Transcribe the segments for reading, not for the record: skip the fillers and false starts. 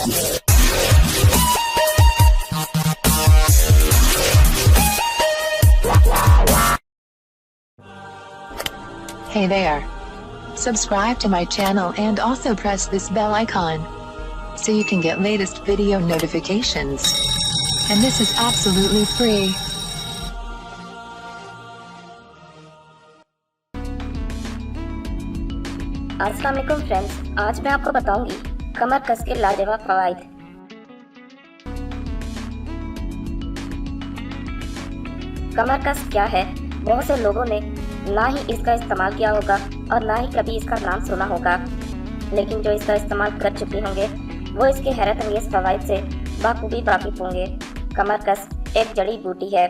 Hey there. Subscribe to my channel and also press this bell icon so you can get latest video notifications. And this is absolutely free. अस्सलाम वालेकुम friends, आज मैं आपको बताऊंगी कमर कस के लाजवाब फवाइद। कमर कस क्या है? बहुत से लोगों ने ना ही इसका इस्तेमाल किया होगा और ना ही कभी इसका नाम सुना होगा, लेकिन जो इसका इस्तेमाल कर चुके होंगे वो इसके हैरत अंगेज फवाइद से बाखूबी वाकिफ होंगे। कमर कस एक जड़ी बूटी है।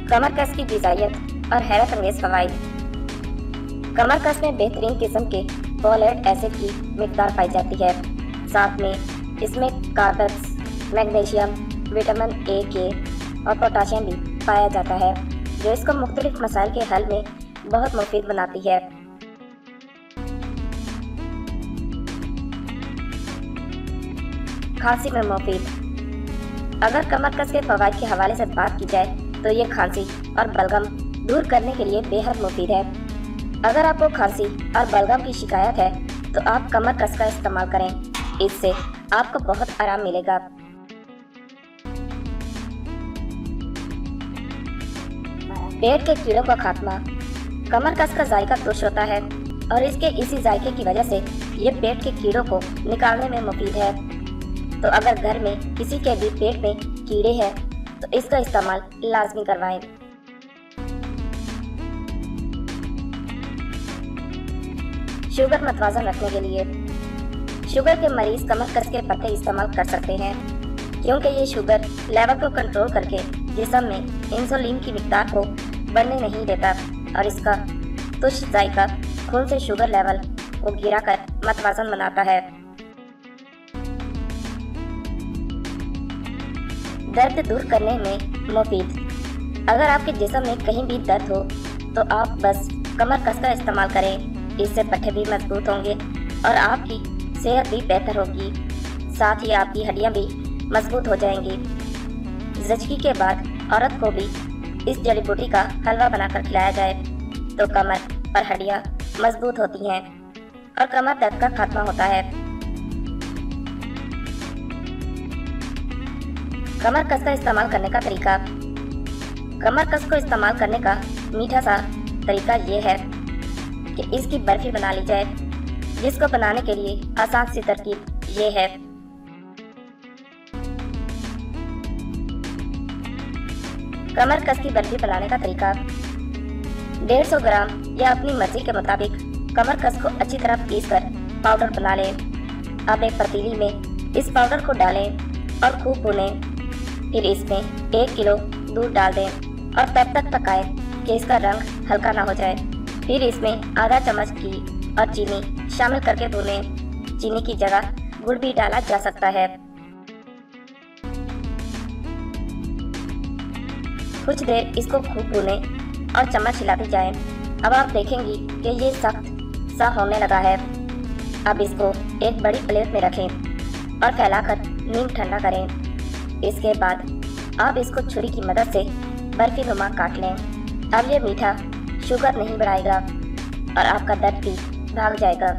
कमर कस की ग़िज़ाइयत और हैरत अंगेज फवाइद। कमर कस में बेहतरीन किस्म के फोलेट एसिड की मिकदार पाई जाती है। साथ में इसमें कार्बन, मैग्नीशियम, विटामिन ए के और पोटाशियम भी पाया जाता है, जो इसको मुख्तलिफ मसाइल के हल में बहुत मुफीद बनाती है। खांसी में मुफीद। अगर कमर कस के फवाइद के हवाले से बात की जाए तो ये खांसी और बलगम दूर करने के लिए बेहद मुफीद है। अगर आपको खांसी और बलगम की शिकायत है तो आप कमर कस का इस्तेमाल करें, इससे आपको बहुत आराम मिलेगा। पेट के कीड़ों का खात्मा। कमर कस का जायका तुर्श होता है और इसके इसी जायके की वजह से ये पेट के कीड़ों को निकालने में मुफीद है। तो अगर घर में किसी के भी पेट में कीड़े हैं तो इसका इस्तेमाल लाजमी करवाएं। शुगर मतवाजन रखने के लिए शुगर के मरीज कमर कस के पत्ते इस्तेमाल कर सकते हैं, क्योंकि ये शुगर लेवल को कंट्रोल करके जिस्म में इंसुलिन की मिकदार को बढ़ने नहीं देता और इसका तुर्श जायका खून से शुगर लेवल को गिराकर मतवाजन बनाता है। दर्द दूर करने में मुफीद। अगर आपके जिस्म में कहीं भी दर्द हो तो आप बस कमर कस का इस्तेमाल करें, इससे पट्टे भी मजबूत होंगे और आपकी सेहत भी बेहतर होगी। साथ ही आपकी हड्डियां भी मजबूत हो जाएंगी। ज़चगी के बाद औरत को भी इस जड़ी बूटी का हलवा बनाकर खिलाया जाए तो कमर और हड्डियां मजबूत होती हैं और कमर दर्द का खात्मा होता है। कमर कस का इस्तेमाल करने का तरीका। कमर कस को इस्तेमाल करने का मीठा सा तरीका ये है कि इसकी बर्फी बना ली जाए, जिसको बनाने के लिए आसान सी तरकीब ये है। कमर कस की बर्फी बनाने का तरीका। 150 ग्राम या अपनी मर्जी के मुताबिक कमर कस को अच्छी तरह पीसकर पाउडर बना लें। अब एक पतीली में इस पाउडर को डालें और खूब भूनें। फिर इसमें 1 किलो दूध डाल दें और तब तक पकाएं कि इसका रंग हल्का ना हो जाए। फिर इसमें आधा चम्मच घी और चीनी शामिल करके भूनें। चीनी की जगह गुड़ भी डाला जा सकता है। कुछ देर इसको खूब भूनें और चम्मच हिलाती जाएं। अब आप देखेंगी कि ये सख्त सा होने लगा है। अब इसको एक बड़ी प्लेट में रखें और फैलाकर नीम ठंडा करें। इसके बाद आप इसको छुरी की मदद से बर्फी नुमा काट लें। अब ये मीठा शुगर नहीं बढ़ाएगा और आपका दर्द भी भाग जाएगा।